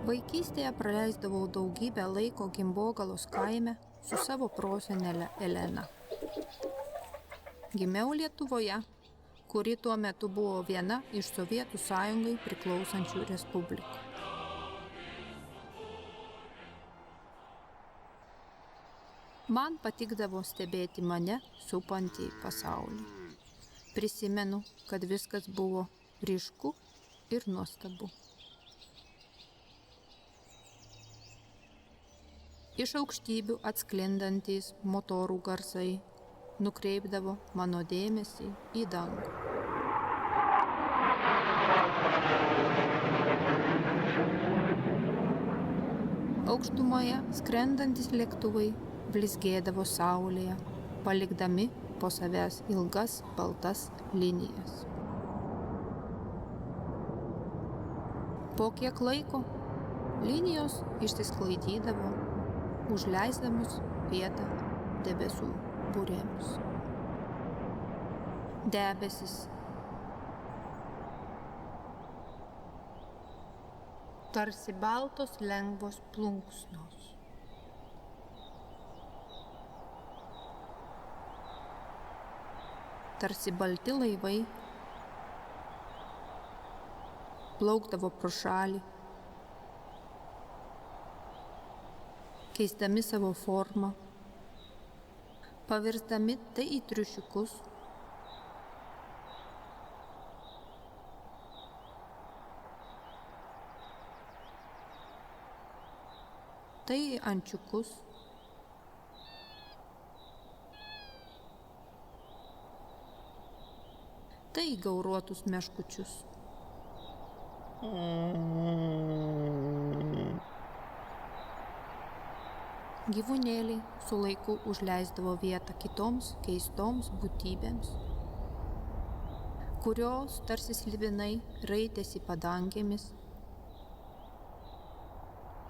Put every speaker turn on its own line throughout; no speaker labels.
Vaikystėje praleisdavau daugybę laiko Gimbogalos kaime su savo prosenele Elena. Gimiau Lietuvoje, kuri tuo metu buvo viena iš Sovietų sąjungai priklausančių respublikų. Man patikdavo stebėti mane supantį pasaulį. Prisimenu, kad viskas buvo ryšku ir nuostabu. Iš aukštybių atsklindantys motorų garsai nukreipdavo mano dėmesį į dangų. Aukštumoje skrendantis lėktuvai blizgėdavo saulėje, palikdami po savęs ilgas baltas linijas. Po kiek laiko linijos išsisklaidydavo, užleisdamus vietą debesų būrėms. Debesis tarsi baltos lengvos plunksnos. Tarsi balti laivai plaukdavo pro šalį, keisdami savo formą, pavirsdami tai į triušiukus, tai į ančiukus, tai į gauruotus meškučius. Gyvūnėliai su laiku užleisdavo vietą kitoms keistoms būtybėms, kurios tarsi slibinai raitėsi padangėmis,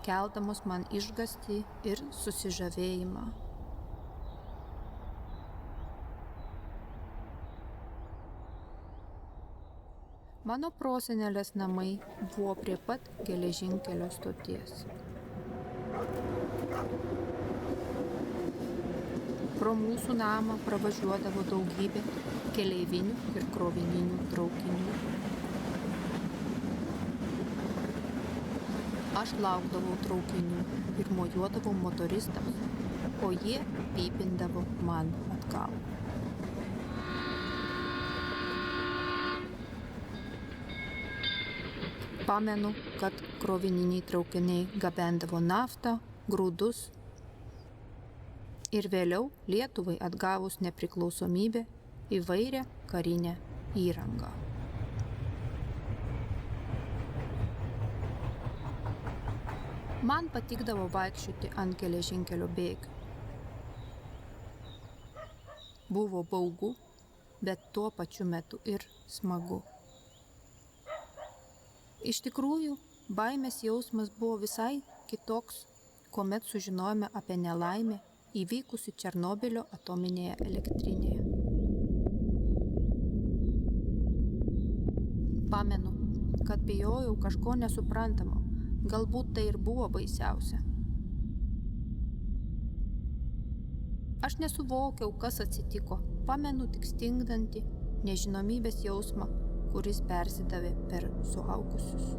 keldamos man išgąstį ir susižavėjimą. Mano prosenelės namai buvo prie pat geležinkelio stoties. Pro mūsų namą pravažiuodavo daugybė keleivinių ir krovininių traukinių. Aš laukdavau traukinių ir mojuodavau motoristams, o jie pypindavo man atgal. Pamenu, kad krovininiai traukiniai gabendavo naftą, grūdus ir vėliau Lietuvai atgavus nepriklausomybę įvairią karinę įrangą. Man patikdavo vaikščioti ant geležinkelio bėgių. Buvo baugu, bet tuo pačiu metu ir smagu. Iš tikrųjų, baimės jausmas buvo visai kitoks, kuomet sužinojome apie nelaimę įvykusi Černobylio atominėje elektrinėje. Pamenu, kad bijojau kažko nesuprantamo, galbūt tai ir buvo baisiausia. Aš nesuvokiau, kas atsitiko, pamenu tik stingdantį nežinomybės jausmą, kuris persidavė per suaugusius.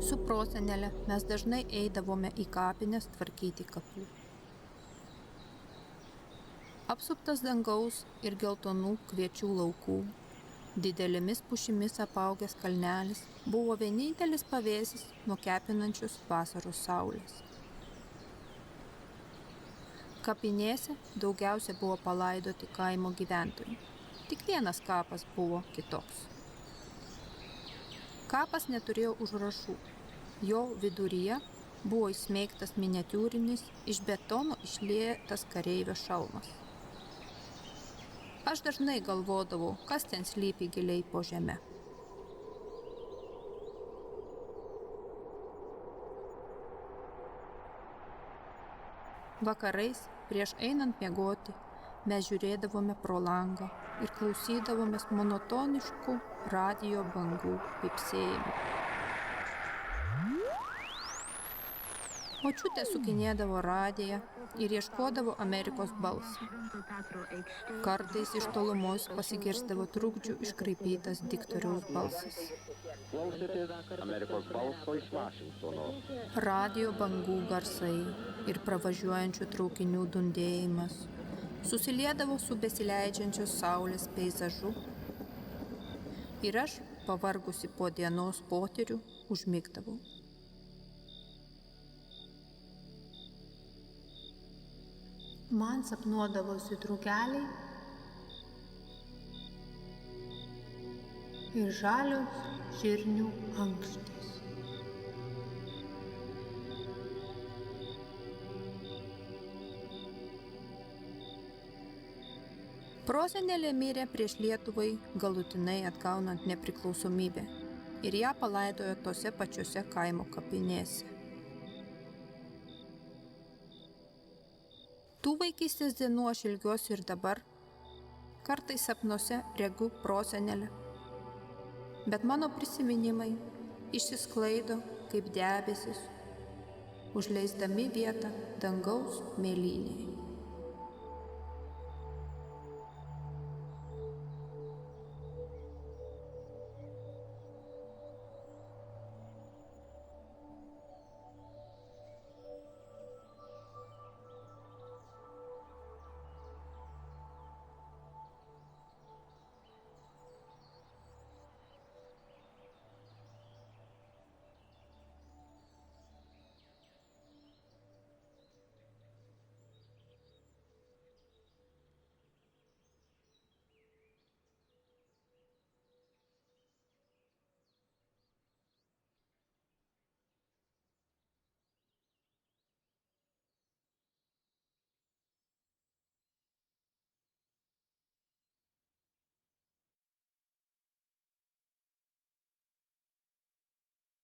Su prosenele mes dažnai eidavome į kapines tvarkyti kapų. Apsuptas dangaus ir geltonų kviečių laukų, didelėmis pušimis apaugęs kalnelis buvo vienintelis pavėsis nuo kepinančios vasaros saulės. Kapinėse daugiausia buvo palaidoti kaimo gyventojai. Tik vienas kapas buvo kitoks. Kapas neturėjo užrašų. Jo viduryje buvo įsmeigtas miniatiūrinis iš betono išlietas kareivio šalmas. Aš dažnai galvodavau, kas ten slypi giliai po žeme. Vakarais, prieš einant miegoti, mes žiūrėdavome pro langą ir klausydavomės monotoniškų radijo bangų pypsėjimų. Močiutė sukinėdavo radiją ir ieškodavo Amerikos balsą. Kartais iš tolumos pasigirsdavo trukdžių iškraipytas diktoriaus balsas.
Amerikos balso iš Vašingtono.
Radio bangų garsai ir pravažiuojančių traukinių dundėjimas susiliedavo su besileidžiančios saulės peizažu. Ir aš, pavargusi po dienos potyrių, užmigdavau. Man sapnuodavosi drugeliai ir žalios žirnių ankštys. Prosenelė mirė prieš Lietuvai galutinai atgaunant nepriklausomybę ir ją palaidojo tose pačiose kaimo kapinėse. Tų vaikystės dienų aš ilgiuosi ir dabar, kartais sapnuose regu prosenelę, bet mano prisiminimai išsisklaido kaip debesis, užleisdami vietą dangaus mėlynėje.